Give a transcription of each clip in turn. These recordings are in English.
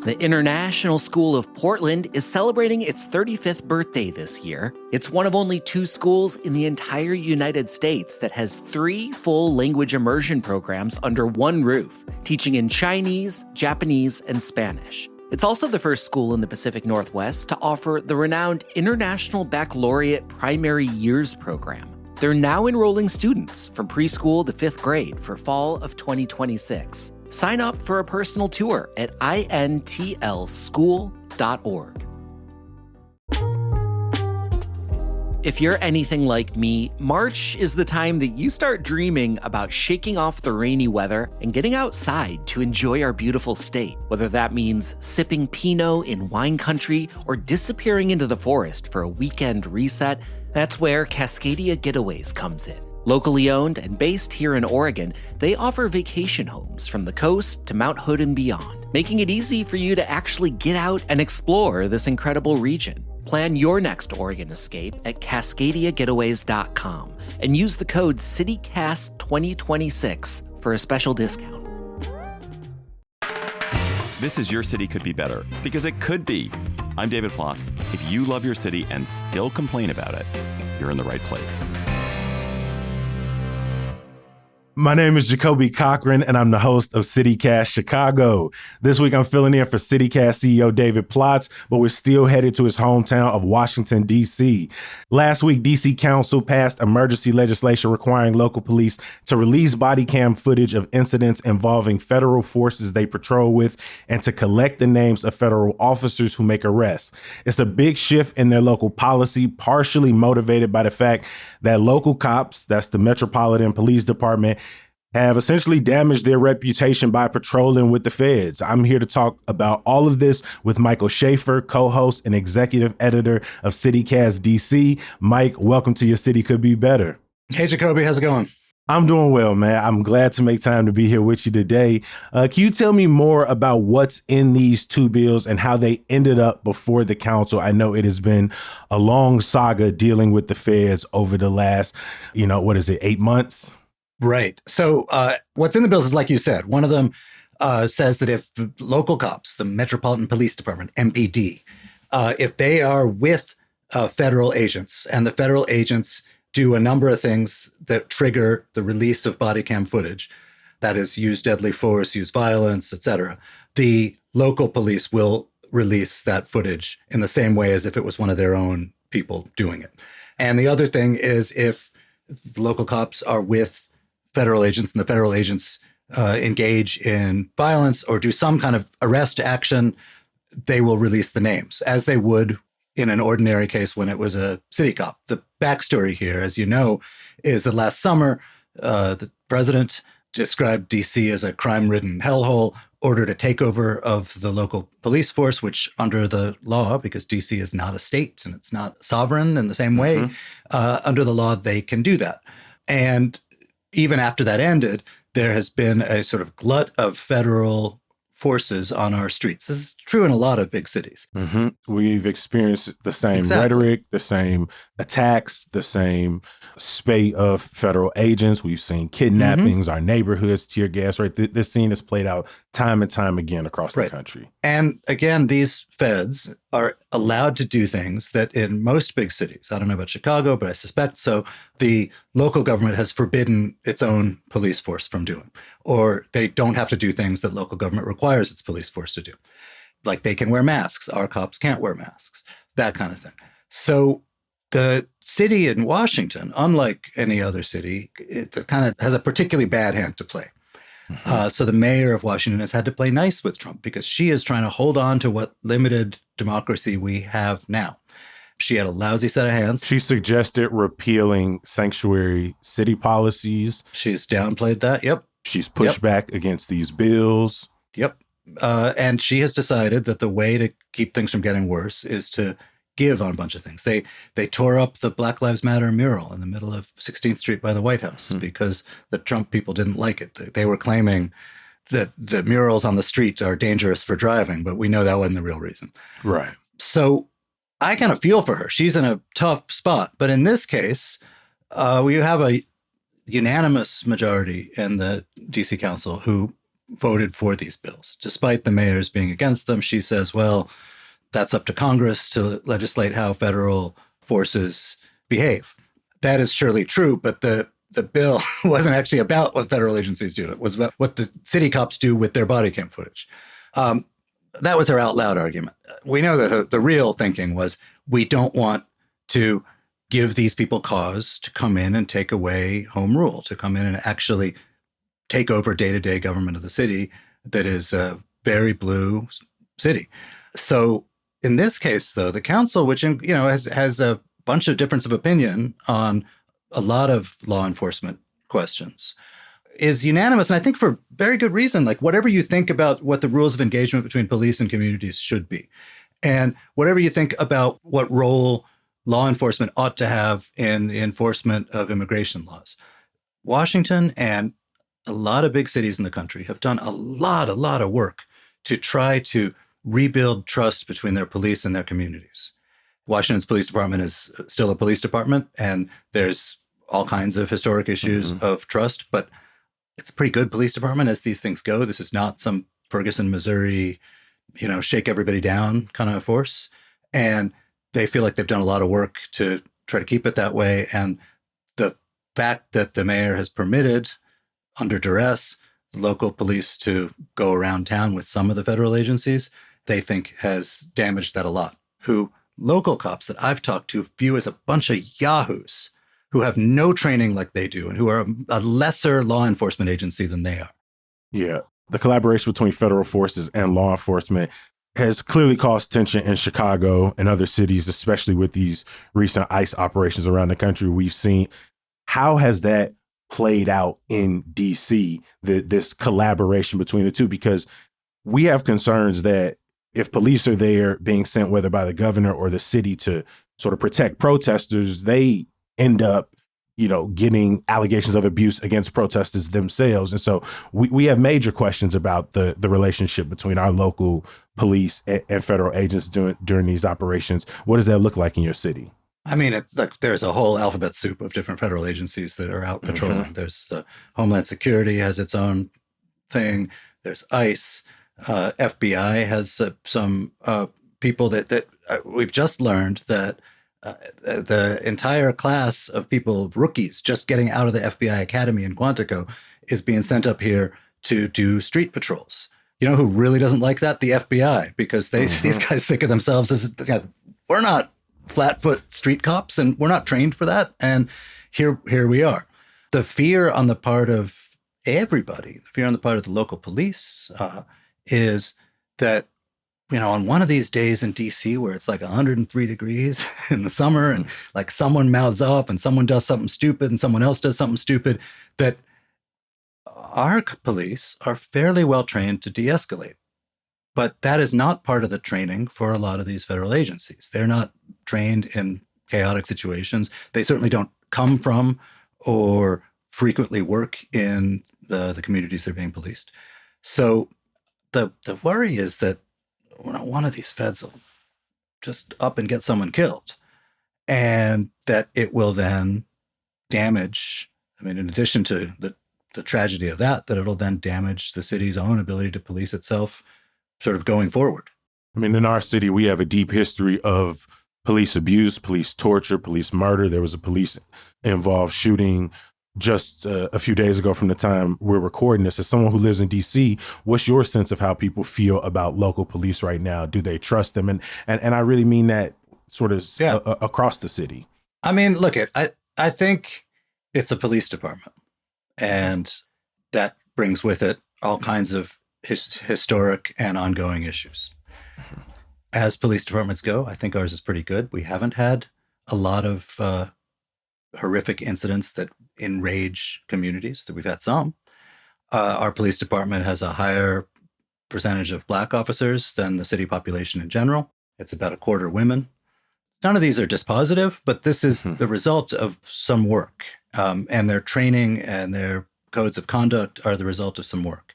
The International School of Portland is celebrating its 35th birthday this year. It's one of only 2 schools in the entire United States that has 3 full language immersion programs under one roof, teaching in Chinese, Japanese, and Spanish. It's also the first school in the Pacific Northwest to offer the renowned International Baccalaureate Primary Years program. They're now enrolling students from preschool to 5th grade for fall of 2026. Sign up for a personal tour at intlschool.org. If you're anything like me, March is the time that you start dreaming about shaking off the rainy weather and getting outside to enjoy our beautiful state. Whether that means sipping Pinot in wine country or disappearing into the forest for a weekend reset, that's where Cascadia Getaways comes in. Locally owned and based here in Oregon, they offer vacation homes from the coast to Mount Hood and beyond, making it easy for you to actually get out and explore this incredible region. Plan your next Oregon escape at CascadiaGetaways.com and use the code CityCast2026 for a special discount. This is Your City Could Be Better, because it could be. I'm David Plotz. If you love your city and still complain about it, you're in the right place. My name is Jacoby Cochran, and I'm the host of CityCast Chicago. This week, I'm filling in for CityCast CEO David Plotz, but we're still headed to his hometown of Washington, D.C. Last week, D.C. Council passed emergency legislation requiring local police to release body cam footage of incidents involving federal forces they patrol with and to collect the names of federal officers who make arrests. It's a big shift in their local policy, partially motivated by the fact that local cops, that's the Metropolitan Police Department, have essentially damaged their reputation by patrolling with the feds. I'm here to talk about all of this with Michael Schaefer, co-host and executive editor of CityCast DC. Mike, welcome to Your City Could Be Better. Hey, Jacoby, how's it going? I'm doing well, man. I'm glad to make time to be here with you today. Can you tell me more about what's in these 2 bills and how they ended up before the council? I know it has been a long saga dealing with the feds over the last, 8 months? Right. So what's in the bills is, like you said, one of them says that if local cops, the Metropolitan Police Department, MPD, if they are with federal agents and the federal agents do a number of things that trigger the release of body cam footage, that is, use deadly force, use violence, etc., the local police will release that footage in the same way as if it was one of their own people doing it. And the other thing is, if the local cops are with federal agents and the federal agents engage in violence or do some kind of arrest action, they will release the names, as they would in an ordinary case when it was a city cop. The backstory here, as you know, is that last summer, the president described DC as a crime-ridden hellhole, ordered a takeover of the local police force, which under the law, because DC is not a state and it's not sovereign in the same way, under the law, they can do that. And even after that ended, there has been a sort of glut of federal forces on our streets. This is true in a lot of big cities. Mm-hmm. We've experienced the same rhetoric, the same attacks, the same spate of federal agents. We've seen kidnappings, our neighborhoods, tear gas, right? This scene has played out time and time again across the country. And again, these feds are allowed to do things that in most big cities, I don't know about Chicago, but I suspect so, the local government has forbidden its own police force from doing. Or they don't have to do things that local government requires its police force to do. Like they can wear masks, our cops can't wear masks, that kind of thing. So the city in Washington, unlike any other city, it kind of has a particularly bad hand to play. So the mayor of Washington has had to play nice with Trump because she is trying to hold on to what limited democracy we have now. She had a lousy set of hands. She suggested repealing sanctuary city policies. She's downplayed that. Yep. She's pushed back against these bills. Yep. And she has decided that the way to keep things from getting worse is to give on a bunch of things. They tore up the Black Lives Matter mural in the middle of 16th Street by the White House because the Trump people didn't like it. They were claiming that the murals on the street are dangerous for driving, but we know that wasn't the real reason. Right. So I kind of feel for her. She's in a tough spot. But in this case, we have a unanimous majority in the DC Council who voted for these bills. Despite the mayors being against them, she says, well, that's up to Congress to legislate how federal forces behave. That is surely true, but the bill wasn't actually about what federal agencies do. It was about what the city cops do with their body cam footage. That was her out loud argument. We know that the real thinking was, we don't want to give these people cause to come in and take away home rule, to come in and actually take over day-to-day government of the city that is a very blue city. So in this case, though, the council, which has a bunch of difference of opinion on a lot of law enforcement questions, is unanimous, and I think for very good reason. Like, whatever you think about what the rules of engagement between police and communities should be, and whatever you think about what role law enforcement ought to have in the enforcement of immigration laws, Washington and a lot of big cities in the country have done a lot of work to try to rebuild trust between their police and their communities. Washington's police department is still a police department, and there's all kinds of historic issues of trust, but it's a pretty good police department as these things go. This is not some Ferguson, Missouri, shake everybody down kind of force. And they feel like they've done a lot of work to try to keep it that way. And the fact that the mayor has permitted, under duress, the local police to go around town with some of the federal agencies, they think has damaged that a lot. Who local cops that I've talked to view as a bunch of yahoos who have no training like they do and who are a lesser law enforcement agency than they are. Yeah. The collaboration between federal forces and law enforcement has clearly caused tension in Chicago and other cities, especially with these recent ICE operations around the country we've seen. How has that played out in DC, this collaboration between the two? Because we have concerns that if police are there being sent, whether by the governor or the city, to sort of protect protesters, they end up, getting allegations of abuse against protesters themselves. And so we have major questions about the relationship between our local police and federal agents during these operations. What does that look like in your city? I mean, it's like there's a whole alphabet soup of different federal agencies that are out patrolling. There's Homeland Security has its own thing. There's ICE. FBI has some people that we've just learned that the entire class of people, rookies just getting out of the FBI Academy in Quantico, is being sent up here to do street patrols. You know who really doesn't like that? The FBI, because these guys think of themselves as, we're not flat-foot street cops and we're not trained for that. And here we are. The fear on the part of everybody, the fear on the part of the local police is that, on one of these days in DC where it's like 103 degrees in the summer and like someone mouths off and someone does something stupid and someone else does something stupid, that our police are fairly well trained to de-escalate. But that is not part of the training for a lot of these federal agencies. They're not trained in chaotic situations. They certainly don't come from or frequently work in the communities they're being policed. So the worry is that one of these feds will just up and get someone killed, and that it will then damage, in addition to the tragedy of that it'll then damage the city's own ability to police itself sort of going forward. In our city, we have a deep history of police abuse, police torture, police murder. There was a police-involved shooting just a few days ago from the time we're recording this. As someone who lives in D.C., what's your sense of how people feel about local police right now? Do they trust them? And I really mean that sort of across the city. Look, I think it's a police department, and that brings with it all kinds of historic and ongoing issues. As police departments go, I think ours is pretty good. We haven't had a lot of horrific incidents that enrage communities. That we've had some. Our police department has a higher percentage of Black officers than the city population in general. It's about a quarter women. None of these are dispositive, but this is the result of some work. And their training and their codes of conduct are the result of some work.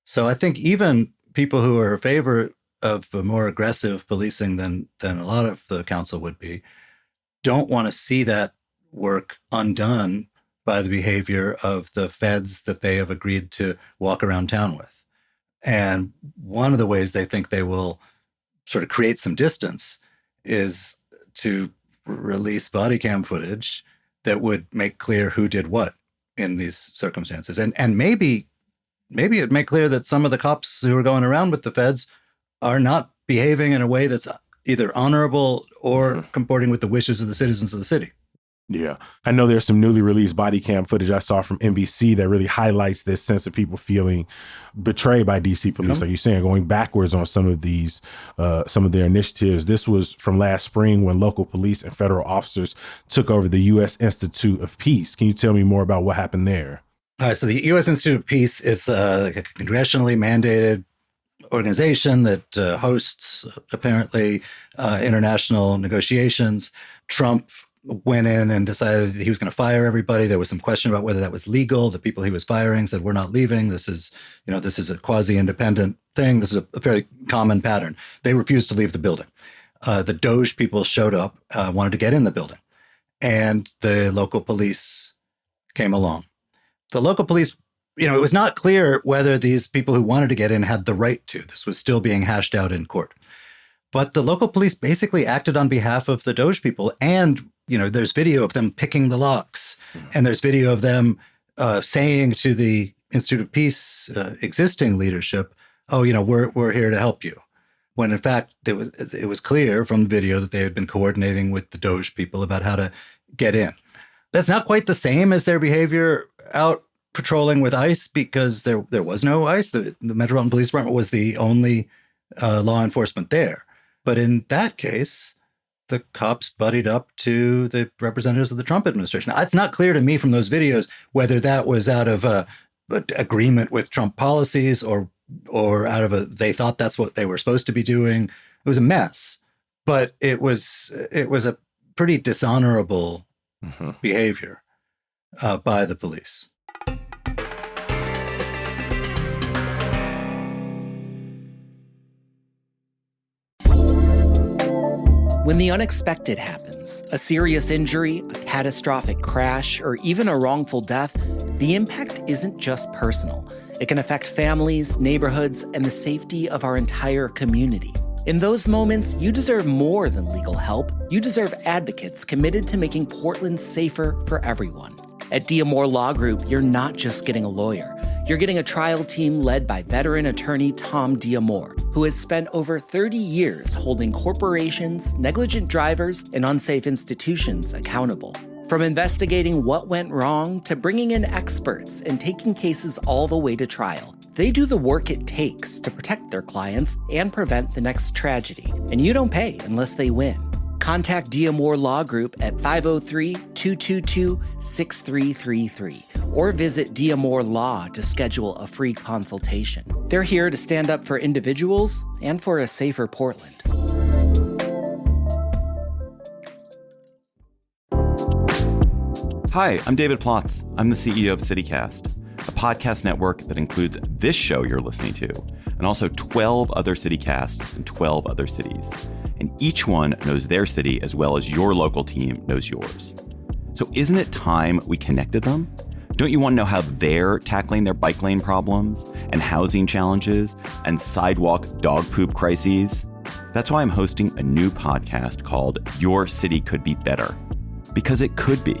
So I think even people who are in favor of a more aggressive policing than a lot of the council would be, don't want to see that work undone by the behavior of the feds that they have agreed to walk around town with. And one of the ways they think they will sort of create some distance is to release body cam footage that would make clear who did what in these circumstances. And maybe it'd make clear that some of the cops who are going around with the feds are not behaving in a way that's either honorable or comporting with the wishes of the citizens of the city. Yeah. I know there's some newly released body cam footage I saw from NBC that really highlights this sense of people feeling betrayed by DC police. Like you're saying, going backwards on some of these, some of their initiatives. This was from last spring when local police and federal officers took over the U.S. Institute of Peace. Can you tell me more about what happened there? All right. So the U.S. Institute of Peace is a congressionally mandated organization that hosts, apparently, international negotiations. Trump went in and decided he was going to fire everybody. There was some question about whether that was legal. The people he was firing said, "We're not leaving. This is a quasi-independent thing. This is a fairly common pattern." They refused to leave the building. The Doge people showed up, wanted to get in the building, and the local police came along. The local police, it was not clear whether these people who wanted to get in had the right to. This was still being hashed out in court. But the local police basically acted on behalf of the Doge people. And, there's video of them picking the locks. And there's video of them saying to the Institute of Peace existing leadership, "Oh, we're here to help you." When in fact, it was clear from the video that they had been coordinating with the Doge people about how to get in. That's not quite the same as their behavior out patrolling with ICE, because there was no ICE. The Metropolitan Police Department was the only law enforcement there. But in that case, the cops buddied up to the representatives of the Trump administration. Now, it's not clear to me from those videos whether that was out of agreement with Trump policies or out of they thought that's what they were supposed to be doing. It was a mess, but it was a pretty dishonorable behavior by the police. When the unexpected happens, a serious injury, a catastrophic crash, or even a wrongful death, the impact isn't just personal. It can affect families, neighborhoods, and the safety of our entire community. In those moments, you deserve more than legal help. You deserve advocates committed to making Portland safer for everyone. At Diamore Law Group, you're not just getting a lawyer. You're getting a trial team led by veteran attorney Tom Diamore, who has spent over 30 years holding corporations, negligent drivers, and unsafe institutions accountable. From investigating what went wrong to bringing in experts and taking cases all the way to trial, they do the work it takes to protect their clients and prevent the next tragedy. And you don't pay unless they win. Contact Diamore Law Group at 503-222-6333 or visit Diamore Law to schedule a free consultation. They're here to stand up for individuals and for a safer Portland. Hi, I'm David Plotz. I'm the CEO of CityCast, a podcast network that includes this show you're listening to, and also 12 other CityCasts in 12 other cities. And each one knows their city as well as your local team knows yours. So isn't it time we connected them? Don't you want to know how they're tackling their bike lane problems and housing challenges and sidewalk dog poop crises? That's why I'm hosting a new podcast called Your City Could Be Better. Because it could be.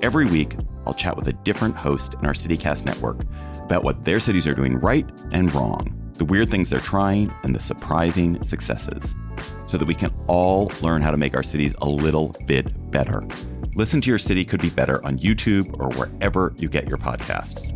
Every week, I'll chat with a different host in our CityCast network about what their cities are doing right and wrong, the weird things they're trying, and the surprising successes, so that we can all learn how to make our cities a little bit better. Listen to Your City Could Be Better on YouTube or wherever you get your podcasts.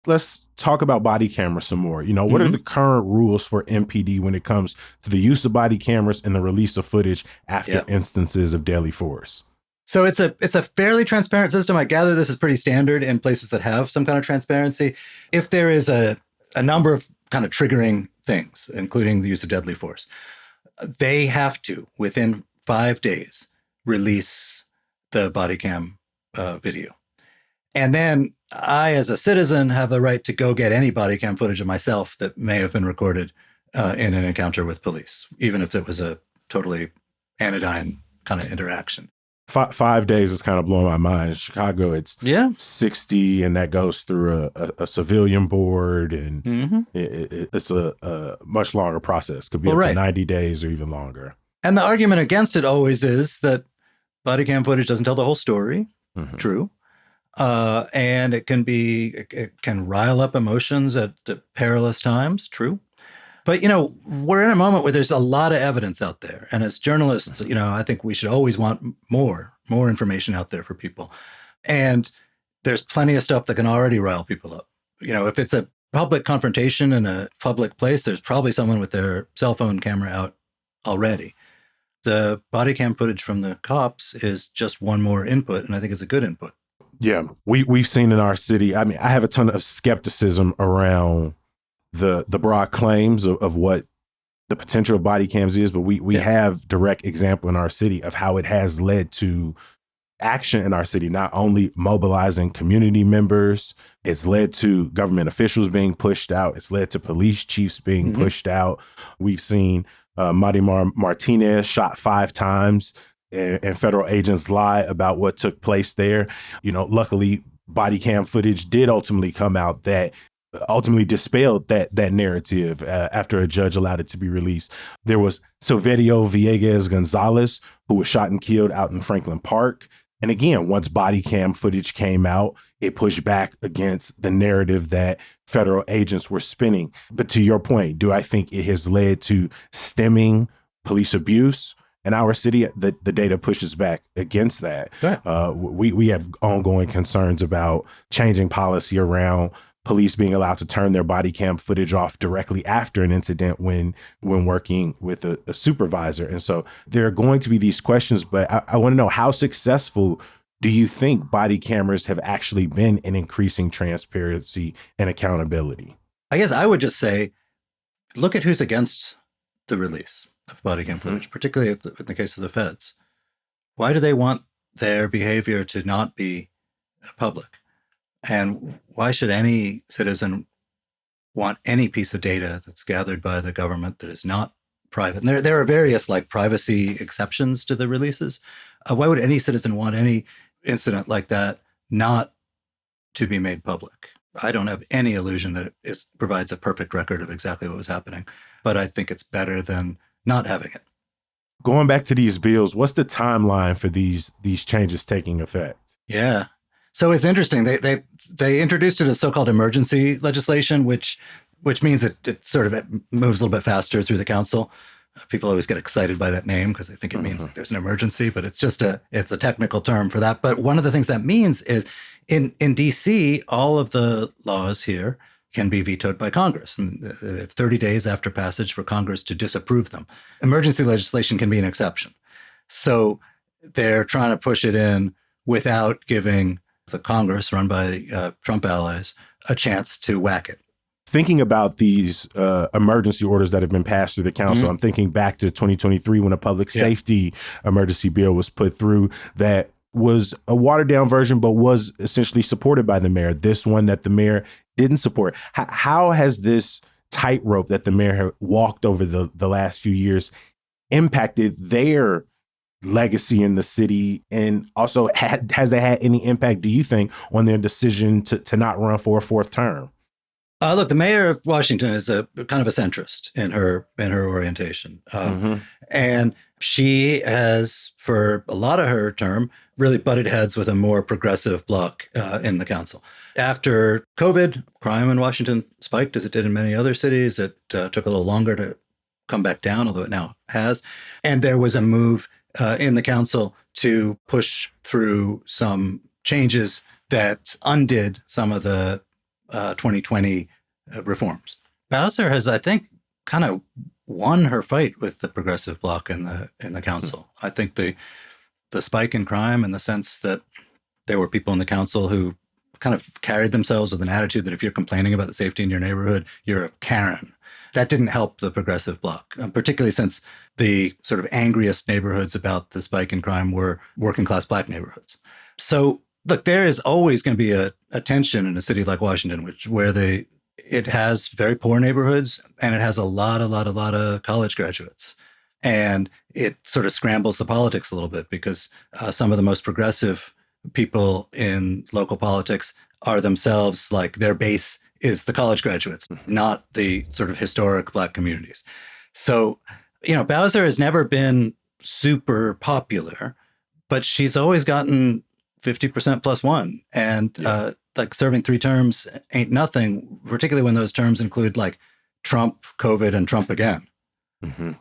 Let's talk about body cameras some more. What are the current rules for MPD when it comes to the use of body cameras and the release of footage after instances of deadly force? So it's a fairly transparent system. I gather this is pretty standard in places that have some kind of transparency. If there is a number of kind of triggering things, including the use of deadly force, they have to, within 5 days, release the body cam video. And then I, as a citizen, have the right to go get any body cam footage of myself that may have been recorded in an encounter with police, even if it was a totally anodyne kind of interaction. 5 days is kind of blowing my mind. In Chicago, it's Yeah. 60, and that goes through a civilian board, and Mm-hmm. it's a much longer process. Could be Well, up right. to 90 days or even longer. And the argument against it always is that body cam footage doesn't tell the whole story. Mhm. True. And it can rile up emotions at perilous times. True. But, we're in a moment where there's a lot of evidence out there. And as journalists, I think we should always want more information out there for people. And there's plenty of stuff that can already rile people up. If it's a public confrontation in a public place, there's probably someone with their cell phone camera out already. The body cam footage from the cops is just one more input, and I think it's a good input. Yeah, we've seen in our city. I mean, I have a ton of skepticism around the broad claims of what the potential of body cams is, but we have direct example in our city of how it has led to action in our city, not only mobilizing community members, it's led to government officials being pushed out, it's led to police chiefs being pushed out. We've seen Marimar Martinez shot 5 times, and federal agents lie about what took place there. Luckily, body cam footage did ultimately come out that ultimately dispelled that narrative after a judge allowed it to be released. There was Silverio Villegas Gonzalez, who was shot and killed out in Franklin Park. And again, once body cam footage came out, it pushed back against the narrative that federal agents were spinning. But to your point, do I think it has led to stemming police abuse in our city? The data pushes back against that. Yeah. We have ongoing concerns about changing policy around police being allowed to turn their body cam footage off directly after an incident when working with a supervisor. And so there are going to be these questions, but I want to know, how successful do you think body cameras have actually been in increasing transparency and accountability? I guess I would just say, look at who's against the release of body cam footage, particularly in the case of the feds. Why do they want their behavior to not be public? And why should any citizen want any piece of data that's gathered by the government that is not private? And there are various privacy exceptions to the releases. Why would any citizen want any incident like that not to be made public? I don't have any illusion that it provides a perfect record of exactly what was happening, but I think it's better than not having it. Going back to these bills, what's the timeline for these changes taking effect? Yeah. So it's interesting. They introduced it as so-called emergency legislation, which means it sort of moves a little bit faster through the council. People always get excited by that name because they think it means there's an emergency, but it's a technical term for that. But one of the things that means is in DC, all of the laws here can be vetoed by Congress, and 30 days after passage for Congress to disapprove them. Emergency legislation can be an exception. So they're trying to push it in without giving the Congress run by Trump allies a chance to whack it. Thinking about these emergency orders that have been passed through the council, I'm thinking back to 2023 when a public safety emergency bill was put through that was a watered down version, but was essentially supported by the mayor. This one that the mayor didn't support. How has this tightrope that the mayor walked over the last few years impacted their legacy in the city? And also, has they had any impact, do you think, on their decision to not run for a 4th term? Look, the mayor of Washington is a kind of a centrist in her orientation. And she has, for a lot of her term, really butted heads with a more progressive bloc in the council. After COVID, crime in Washington spiked, as it did in many other cities. It took a little longer to come back down, although it now has. And there was a move in the council to push through some changes that undid some of the 2020 reforms. Bowser has, I think, kind of won her fight with the progressive bloc in the council. I think the spike in crime, in the sense that there were people in the council who kind of carried themselves with an attitude that if you're complaining about the safety in your neighborhood, you're a Karen. That didn't help the progressive bloc, particularly since the sort of angriest neighborhoods about the spike in crime were working class Black neighborhoods. So look, there is always going to be a tension in a city like Washington, where it has very poor neighborhoods and it has a lot of college graduates. And it sort of scrambles the politics a little bit because some of the most progressive people in local politics are themselves like their base is the college graduates, not the sort of historic Black communities. So, Bowser has never been super popular, but she's always gotten 50% plus one. And like serving 3 terms ain't nothing, particularly when those terms include like Trump, COVID, and Trump again. Mm-hmm.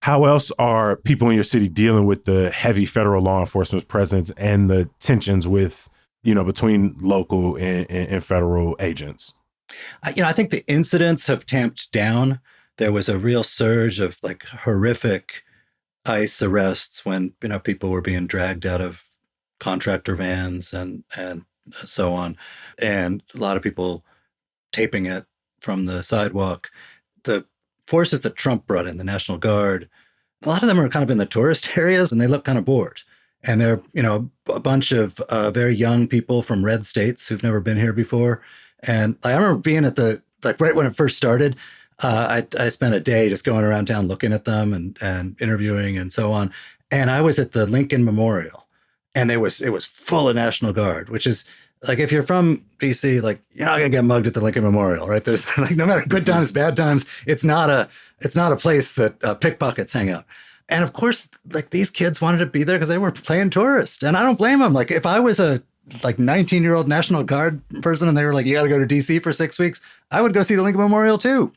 How else are people in your city dealing with the heavy federal law enforcement presence and the tensions with, between local and federal agents? I think the incidents have tamped down. There was a real surge of like horrific ICE arrests when, people were being dragged out of contractor vans and so on. And a lot of people taping it from the sidewalk. The forces that Trump brought in, the National Guard, a lot of them are kind of in the tourist areas and they look kind of bored. And they're, a bunch of very young people from red states who've never been here before. And I remember being at right when it first started, I spent a day just going around town looking at them and interviewing and so on. And I was at the Lincoln Memorial and it was full of National Guard, which is like, if you're from DC, like you're not gonna get mugged at the Lincoln Memorial, right? There's like, no matter good times, bad times, it's not a place that pickpockets hang out. And of course, like these kids wanted to be there because they were playing tourist. And I don't blame them. Like if I was a 19-year-old National Guard person and they were like, you got to go to DC for 6 weeks, I would go see the Lincoln Memorial too.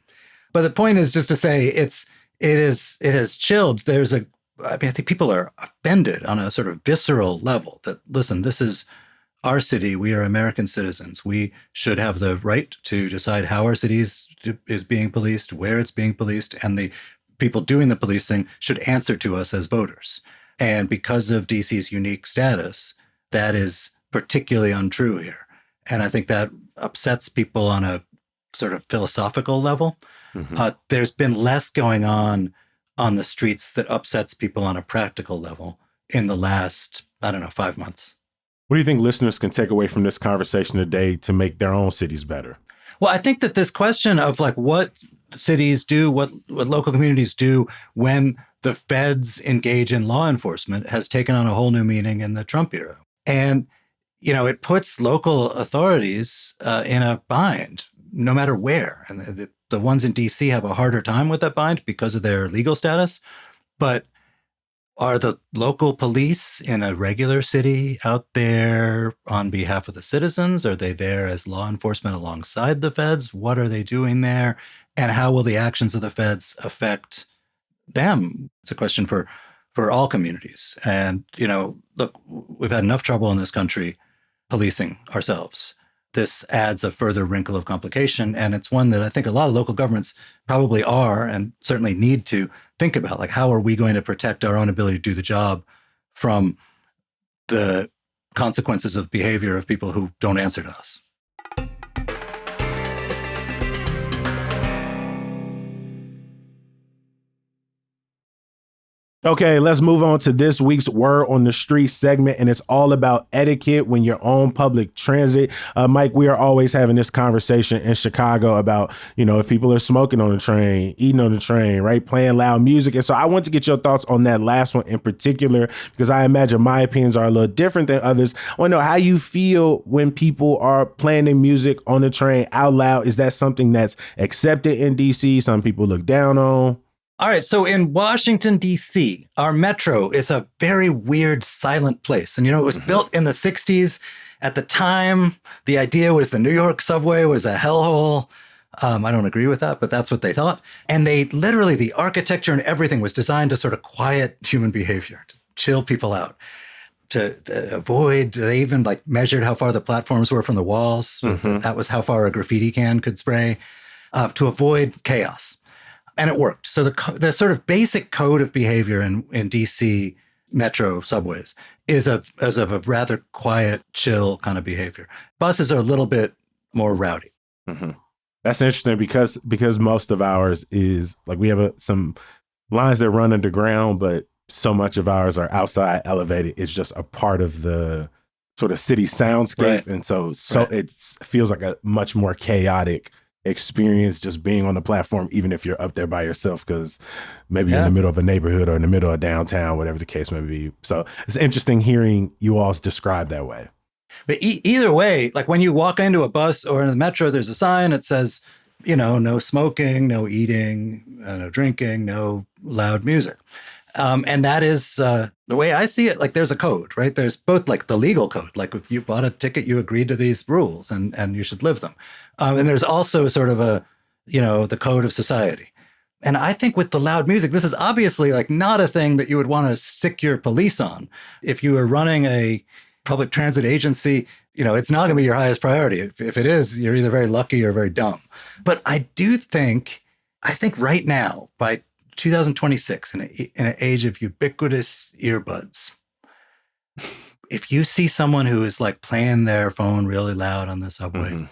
But the point is just to say it has chilled. I think people are offended on a sort of visceral level that, listen, this is our city. We are American citizens. We should have the right to decide how our city is being policed, where it's being policed, and the people doing the policing should answer to us as voters. And because of DC's unique status, that is particularly untrue here. And I think that upsets people on a sort of philosophical level. Mm-hmm. There's been less going on the streets that upsets people on a practical level in the last, 5 months. What do you think listeners can take away from this conversation today to make their own cities better? Well, I think that this question of like what cities do, what local communities do when the feds engage in law enforcement has taken on a whole new meaning in the Trump era. And it puts local authorities in a bind, no matter where. And the ones in D.C. have a harder time with that bind because of their legal status. But are the local police in a regular city out there on behalf of the citizens? Are they there as law enforcement alongside the feds? What are they doing there? And how will the actions of the feds affect them? It's a question for all communities. And, look, we've had enough trouble in this country policing ourselves. This adds a further wrinkle of complication. And it's one that I think a lot of local governments probably are and certainly need to think about. Like, how are we going to protect our own ability to do the job from the consequences of behavior of people who don't answer to us? Okay, let's move on to this week's Word on the Street segment, and it's all about etiquette when you're on public transit. Mike, we are always having this conversation in Chicago about, if people are smoking on the train, eating on the train, right, playing loud music. And so I want to get your thoughts on that last one in particular, because I imagine my opinions are a little different than others. I want to know how you feel when people are playing their music on the train out loud. Is that something that's accepted in D.C.? Some people look down on? All right. So in Washington, D.C., our metro is a very weird, silent place. And, it was built in the 60s. At the time, the idea was the New York subway was a hellhole. I don't agree with that, but that's what they thought. And they literally, the architecture and everything was designed to sort of quiet human behavior, to chill people out, to avoid, they even like measured how far the platforms were from the walls. Mm-hmm. That was how far a graffiti can could spray, to avoid chaos. And it worked. So the sort of basic code of behavior in DC metro subways is of a rather quiet, chill kind of behavior. Buses are a little bit more rowdy. Mm-hmm. That's interesting because most of ours is like we have some lines that run underground, but so much of ours are outside elevated. It's just a part of the sort of city soundscape. Right. And so right. It feels like a much more chaotic experience just being on the platform, even if you're up there by yourself, because maybe you're in the middle of a neighborhood or in the middle of downtown, whatever the case may be. So it's interesting hearing you all describe that way. But either way, like when you walk into a bus or in the metro, there's a sign that says, no smoking, no eating, no drinking, no loud music. And that is the way I see it. Like there's a code, right? There's both like the legal code, like if you bought a ticket, you agreed to these rules and you should live them. And there's also sort of the code of society. And I think with the loud music, this is obviously like not a thing that you would want to sick your police on. If you were running a public transit agency, it's not going to be your highest priority. If it is, you're either very lucky or very dumb. But I think right now, by 2026, in an age of ubiquitous earbuds, if you see someone who is like playing their phone really loud on the subway,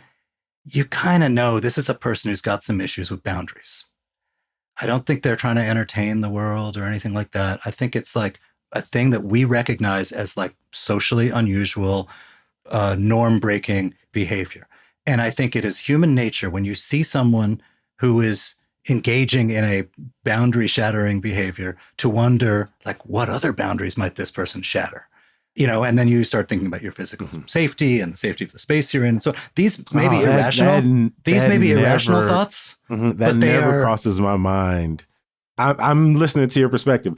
you kind of know this is a person who's got some issues with boundaries. I don't think they're trying to entertain the world or anything like that. I think it's like a thing that we recognize as like socially unusual, norm-breaking behavior. And I think it is human nature when you see someone who is engaging in a boundary-shattering behavior to wonder, like, what other boundaries might this person shatter? And then you start thinking about your physical safety and the safety of the space you're in. So these may be irrational. These may be irrational thoughts. That never crosses my mind. I'm listening to your perspective.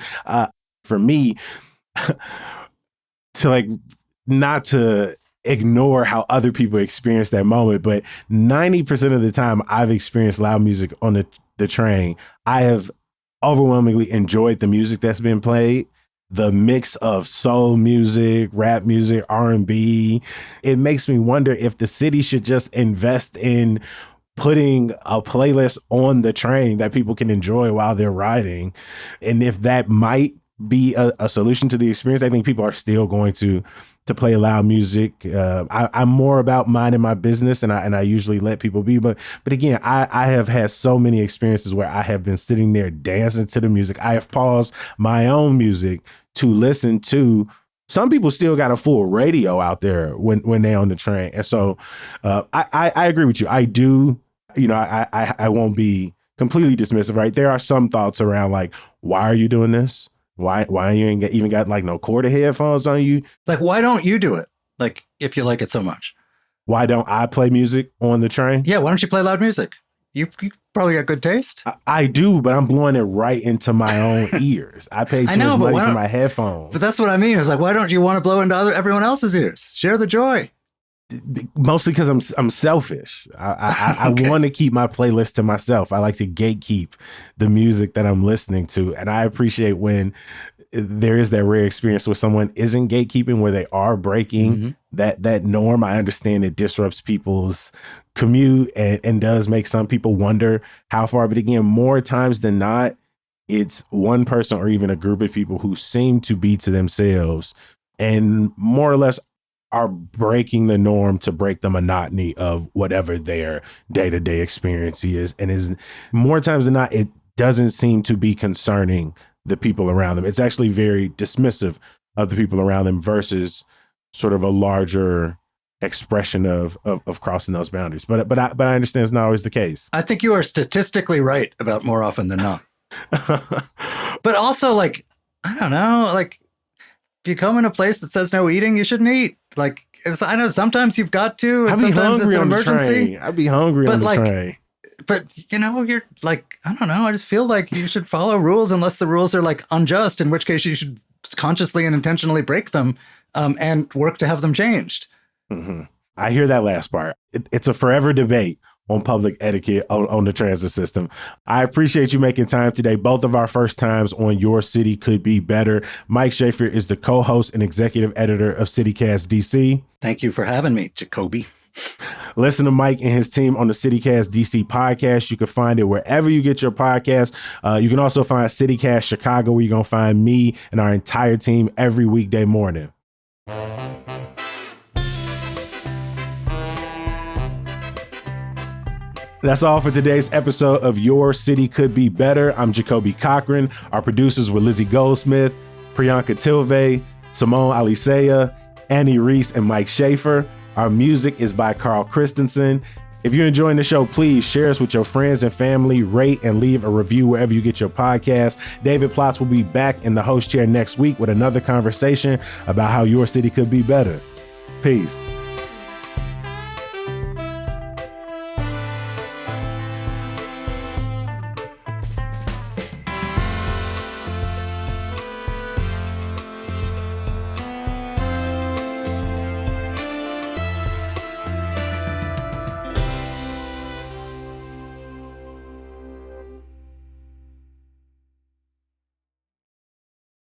For me, not to ignore how other people experience that moment, but 90% of the time I've experienced loud music on the train, I have overwhelmingly enjoyed the music that's been played. The mix of soul music, rap music, R&B. It makes me wonder if the city should just invest in putting a playlist on the train that people can enjoy while they're riding. And if that might be a solution to the experience, I think people are still going to play loud music. I'm more about minding my business, and I usually let people be. But again, I have had so many experiences where I have been sitting there dancing to the music. I have paused my own music to listen to. Some people still got a full radio out there when they're on the train. And so I agree with you. I do, I won't be completely dismissive, right? There are some thoughts around like, why are you doing this? Why you ain't even got like no quarter headphones on you? Like, why don't you do it? Like, if you like it so much. Why don't I play music on the train? Yeah, why don't you play loud music? You probably got good taste. I do, but I'm blowing it right into my own ears. I pay too much money for my headphones. But that's what I mean. It's like, why don't you want to blow into everyone else's ears? Share the joy. Mostly because I'm selfish. I Okay. want to keep my playlist to myself. I like to gatekeep the music that I'm listening to. And I appreciate when there is that rare experience where someone isn't gatekeeping, where they are breaking that norm. I understand it disrupts people's commute and does make some people wonder how far. But again, more times than not, it's one person or even a group of people who seem to be to themselves and more or less are breaking the norm to break the monotony of whatever their day-to-day experience is. And is more times than not, it doesn't seem to be concerning the people around them. It's actually very dismissive of the people around them versus sort of a larger expression of crossing those boundaries. But I understand it's not always the case. I think you are statistically right about more often than not. But also, like, I don't know, like, if you come in a place that says no eating, you shouldn't eat. Like, I know sometimes you've got to, and sometimes it's an emergency. I'd be hungry on the train. But, you're like, I don't know. I just feel like you should follow rules unless the rules are like unjust, in which case you should consciously and intentionally break them and work to have them changed. Mm-hmm. I hear that last part. It's a forever debate on public etiquette on the transit system. I appreciate you making time today. Both of our first times on Your City Could Be Better. Mike Schaefer is the co-host and executive editor of CityCast DC. Thank you for having me, Jacoby. Listen to Mike and his team on the CityCast DC podcast. You can find it wherever you get your podcast. You can also find CityCast Chicago, where you're going to find me and our entire team every weekday morning. That's all for today's episode of Your City Could Be Better. I'm Jacoby Cochran. Our producers were Lizzie Goldsmith, Priyanka Tilve, Simone Alicea, Annie Reese, and Mike Schaefer. Our music is by Carl Christensen. If you're enjoying the show, please share us with your friends and family, rate and leave a review wherever you get your podcast. David Plotz will be back in the host chair next week with another conversation about how your city could be better. Peace.